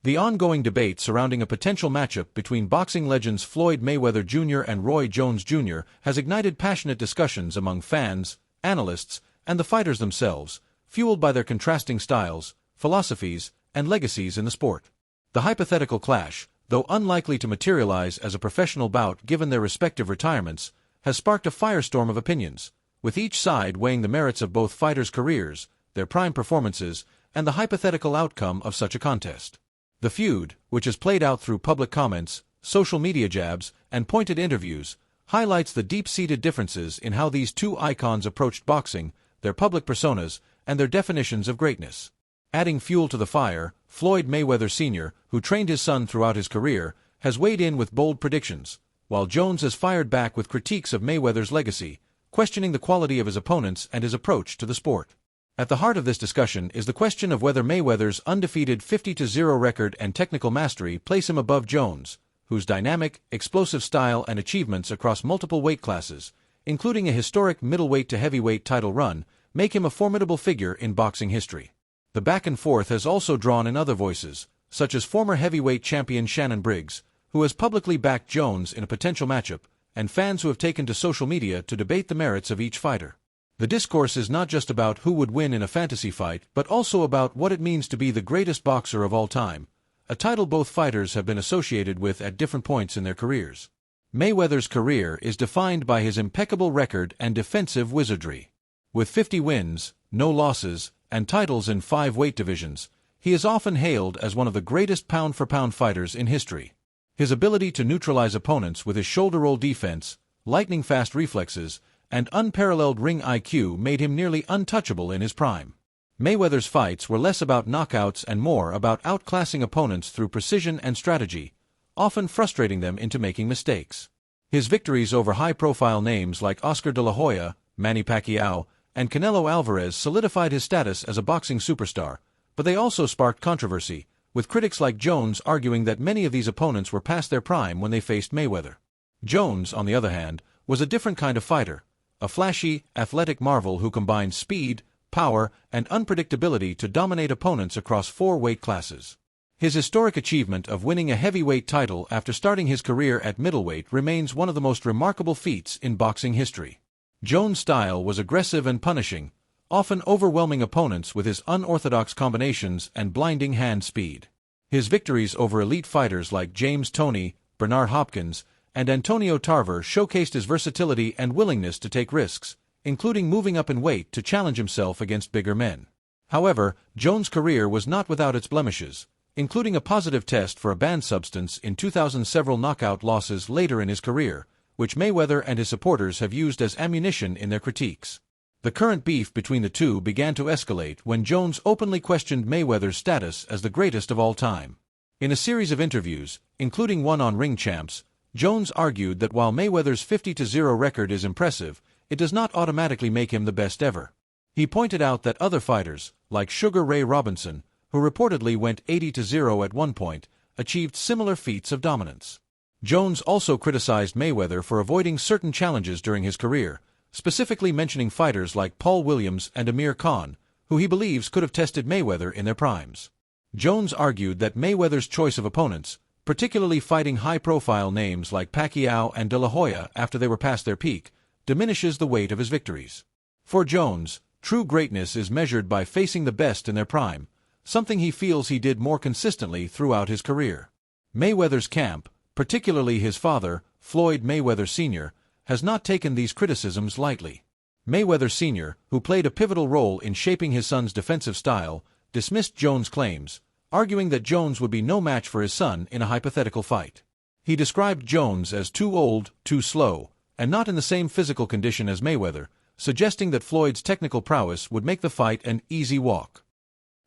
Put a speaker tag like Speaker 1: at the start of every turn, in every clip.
Speaker 1: The ongoing debate surrounding a potential matchup between boxing legends Floyd Mayweather Jr. and Roy Jones Jr. has ignited passionate discussions among fans, analysts, and the fighters themselves, fueled by their contrasting styles, philosophies, and legacies in the sport. The hypothetical clash, though unlikely to materialize as a professional bout given their respective retirements, has sparked a firestorm of opinions, with each side weighing the merits of both fighters' careers, their prime performances, and the hypothetical outcome of such a contest. The feud, which has played out through public comments, social media jabs, and pointed interviews, highlights the deep-seated differences in how these two icons approached boxing, their public personas, and their definitions of greatness. Adding fuel to the fire, Floyd Mayweather Sr., who trained his son throughout his career, has weighed in with bold predictions, while Jones has fired back with critiques of Mayweather's legacy, questioning the quality of his opponents and his approach to the sport. At the heart of this discussion is the question of whether Mayweather's undefeated 50-0 record and technical mastery place him above Jones, whose dynamic, explosive style and achievements across multiple weight classes, including a historic middleweight to heavyweight title run, make him a formidable figure in boxing history. The back and forth has also drawn in other voices, such as former heavyweight champion Shannon Briggs, who has publicly backed Jones in a potential matchup, and fans who have taken to social media to debate the merits of each fighter. The discourse is not just about who would win in a fantasy fight, but also about what it means to be the greatest boxer of all time, a title both fighters have been associated with at different points in their careers. Mayweather's career is defined by his impeccable record and defensive wizardry. With 50 wins, no losses, and titles in 5 weight divisions, he is often hailed as one of the greatest pound-for-pound fighters in history. His ability to neutralize opponents with his shoulder-roll defense, lightning-fast reflexes, and unparalleled ring IQ made him nearly untouchable in his prime. Mayweather's fights were less about knockouts and more about outclassing opponents through precision and strategy, often frustrating them into making mistakes. His victories over high-profile names like Oscar de la Hoya, Manny Pacquiao, and Canelo Alvarez solidified his status as a boxing superstar, but they also sparked controversy, with critics like Jones arguing that many of these opponents were past their prime when they faced Mayweather. Jones, on the other hand, was a different kind of fighter, a flashy, athletic marvel who combined speed, power, and unpredictability to dominate opponents across 4 weight classes. His historic achievement of winning a heavyweight title after starting his career at middleweight remains one of the most remarkable feats in boxing history. Jones' style was aggressive and punishing, often overwhelming opponents with his unorthodox combinations and blinding hand speed. His victories over elite fighters like James Toney, Bernard Hopkins, and Antonio Tarver showcased his versatility and willingness to take risks, including moving up in weight to challenge himself against bigger men. However, Jones' career was not without its blemishes, including a positive test for a banned substance in 2000, several knockout losses later in his career, which Mayweather and his supporters have used as ammunition in their critiques. The current beef between the two began to escalate when Jones openly questioned Mayweather's status as the greatest of all time. In a series of interviews, including one on Ring Champs, Jones argued that while Mayweather's 50-0 record is impressive, it does not automatically make him the best ever. He pointed out that other fighters, like Sugar Ray Robinson, who reportedly went 80-0 at one point, achieved similar feats of dominance. Jones also criticized Mayweather for avoiding certain challenges during his career, specifically mentioning fighters like Paul Williams and Amir Khan, who he believes could have tested Mayweather in their primes. Jones argued that Mayweather's choice of opponents, particularly fighting high-profile names like Pacquiao and De La Hoya after they were past their peak, diminishes the weight of his victories. For Jones, true greatness is measured by facing the best in their prime, something he feels he did more consistently throughout his career. Mayweather's camp, particularly his father, Floyd Mayweather Sr., has not taken these criticisms lightly. Mayweather Sr., who played a pivotal role in shaping his son's defensive style, dismissed Jones' claims, arguing that Jones would be no match for his son in a hypothetical fight. He described Jones as too old, too slow, and not in the same physical condition as Mayweather, suggesting that Floyd's technical prowess would make the fight an easy walk.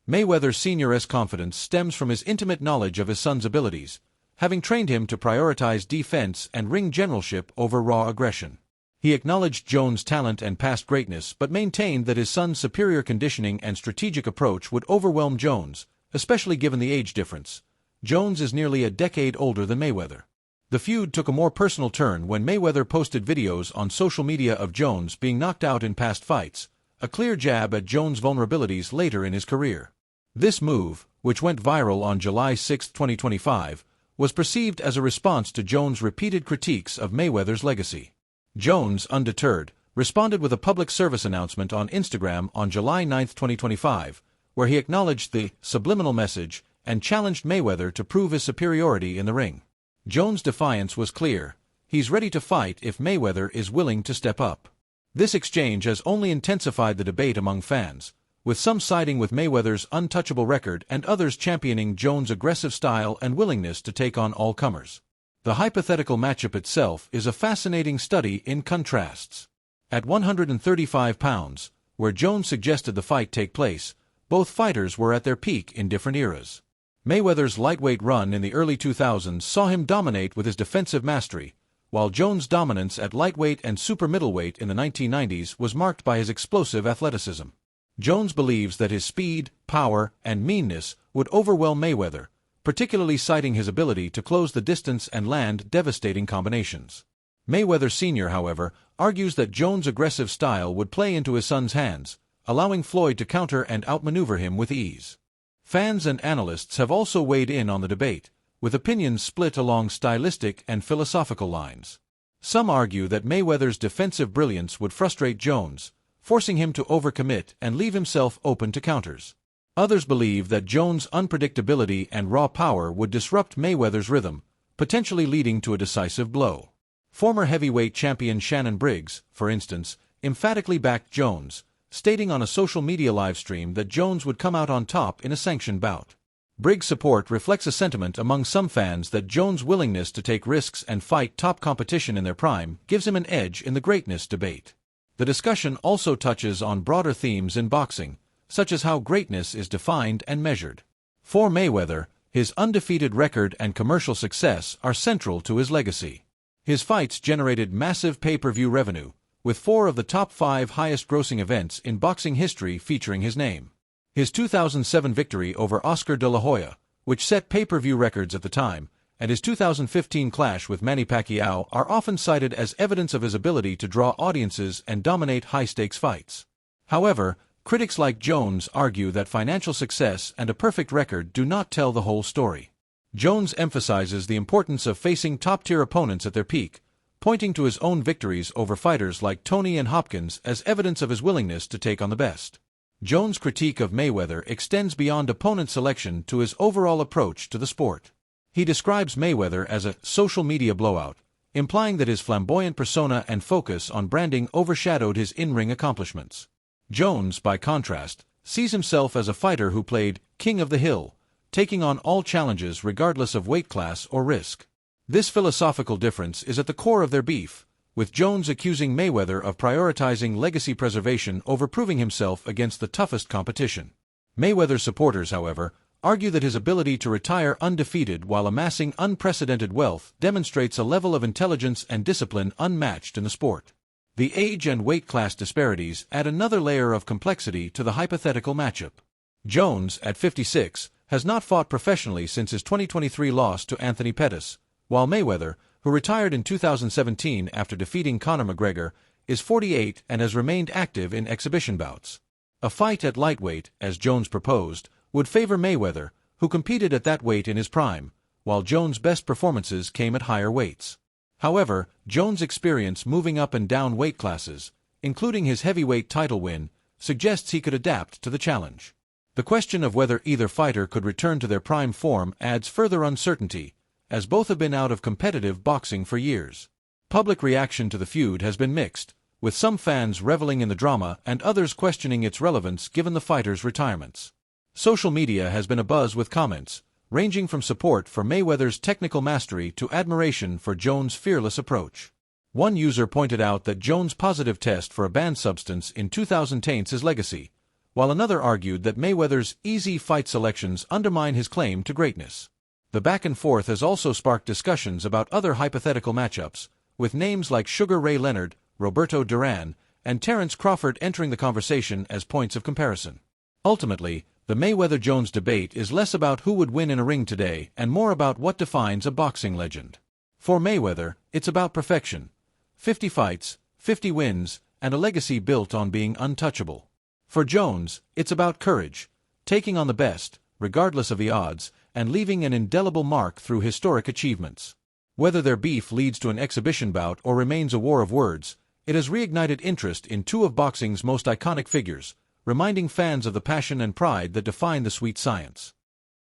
Speaker 1: Mayweather Sr.'s confidence stems from his intimate knowledge of his son's abilities, having trained him to prioritize defense and ring generalship over raw aggression. He acknowledged Jones' talent and past greatness but maintained that his son's superior conditioning and strategic approach would overwhelm Jones, especially given the age difference. Jones is nearly a decade older than Mayweather. The feud took a more personal turn when Mayweather posted videos on social media of Jones being knocked out in past fights, a clear jab at Jones' vulnerabilities later in his career. This move, which went viral on July 6, 2025, was perceived as a response to Jones' repeated critiques of Mayweather's legacy. Jones, undeterred, responded with a public service announcement on Instagram on July 9, 2025, where he acknowledged the subliminal message and challenged Mayweather to prove his superiority in the ring. Jones' defiance was clear. He's ready to fight if Mayweather is willing to step up. This exchange has only intensified the debate among fans, with some siding with Mayweather's untouchable record and others championing Jones' aggressive style and willingness to take on all comers. The hypothetical matchup itself is a fascinating study in contrasts. At 135 pounds, where Jones suggested the fight take place, both fighters were at their peak in different eras. Mayweather's lightweight run in the early 2000s saw him dominate with his defensive mastery, while Jones' dominance at lightweight and super middleweight in the 1990s was marked by his explosive athleticism. Jones believes that his speed, power, and meanness would overwhelm Mayweather, particularly citing his ability to close the distance and land devastating combinations. Mayweather Sr., however, argues that Jones' aggressive style would play into his son's hands, allowing Floyd to counter and outmaneuver him with ease. Fans and analysts have also weighed in on the debate, with opinions split along stylistic and philosophical lines. Some argue that Mayweather's defensive brilliance would frustrate Jones, forcing him to overcommit and leave himself open to counters. Others believe that Jones' unpredictability and raw power would disrupt Mayweather's rhythm, potentially leading to a decisive blow. Former heavyweight champion Shannon Briggs, for instance, emphatically backed Jones, stating on a social media livestream that Jones would come out on top in a sanctioned bout. Briggs' support reflects a sentiment among some fans that Jones' willingness to take risks and fight top competition in their prime gives him an edge in the greatness debate. The discussion also touches on broader themes in boxing, such as how greatness is defined and measured. For Mayweather, his undefeated record and commercial success are central to his legacy. His fights generated massive pay-per-view revenue, with 4 of the top 5 highest-grossing events in boxing history featuring his name. His 2007 victory over Oscar de la Hoya, which set pay-per-view records at the time, and his 2015 clash with Manny Pacquiao are often cited as evidence of his ability to draw audiences and dominate high-stakes fights. However, critics like Jones argue that financial success and a perfect record do not tell the whole story. Jones emphasizes the importance of facing top-tier opponents at their peak, pointing to his own victories over fighters like Tony and Hopkins as evidence of his willingness to take on the best. Jones' critique of Mayweather extends beyond opponent selection to his overall approach to the sport. He describes Mayweather as a social media blowout, implying that his flamboyant persona and focus on branding overshadowed his in-ring accomplishments. Jones, by contrast, sees himself as a fighter who played king of the hill, taking on all challenges regardless of weight class or risk. This philosophical difference is at the core of their beef, with Jones accusing Mayweather of prioritizing legacy preservation over proving himself against the toughest competition. Mayweather's supporters, however, argue that his ability to retire undefeated while amassing unprecedented wealth demonstrates a level of intelligence and discipline unmatched in the sport. The age and weight class disparities add another layer of complexity to the hypothetical matchup. Jones, at 56, has not fought professionally since his 2023 loss to Anthony Pettis, while Mayweather, who retired in 2017 after defeating Conor McGregor, is 48 and has remained active in exhibition bouts. A fight at lightweight, as Jones proposed, would favor Mayweather, who competed at that weight in his prime, while Jones' best performances came at higher weights. However, Jones' experience moving up and down weight classes, including his heavyweight title win, suggests he could adapt to the challenge. The question of whether either fighter could return to their prime form adds further uncertainty, as both have been out of competitive boxing for years. Public reaction to the feud has been mixed, with some fans reveling in the drama and others questioning its relevance given the fighters' retirements. Social media has been abuzz with comments, ranging from support for Mayweather's technical mastery to admiration for Jones' fearless approach. One user pointed out that Jones' positive test for a banned substance in 2000 taints his legacy, while another argued that Mayweather's easy fight selections undermine his claim to greatness. The back and forth has also sparked discussions about other hypothetical matchups, with names like Sugar Ray Leonard, Roberto Duran, and Terence Crawford entering the conversation as points of comparison. Ultimately, the Mayweather-Jones debate is less about who would win in a ring today and more about what defines a boxing legend. For Mayweather, it's about perfection. 50 fights, 50 wins, and a legacy built on being untouchable. For Jones, it's about courage, taking on the best, regardless of the odds, and leaving an indelible mark through historic achievements. Whether their beef leads to an exhibition bout or remains a war of words, it has reignited interest in two of boxing's most iconic figures, reminding fans of the passion and pride that define the sweet science.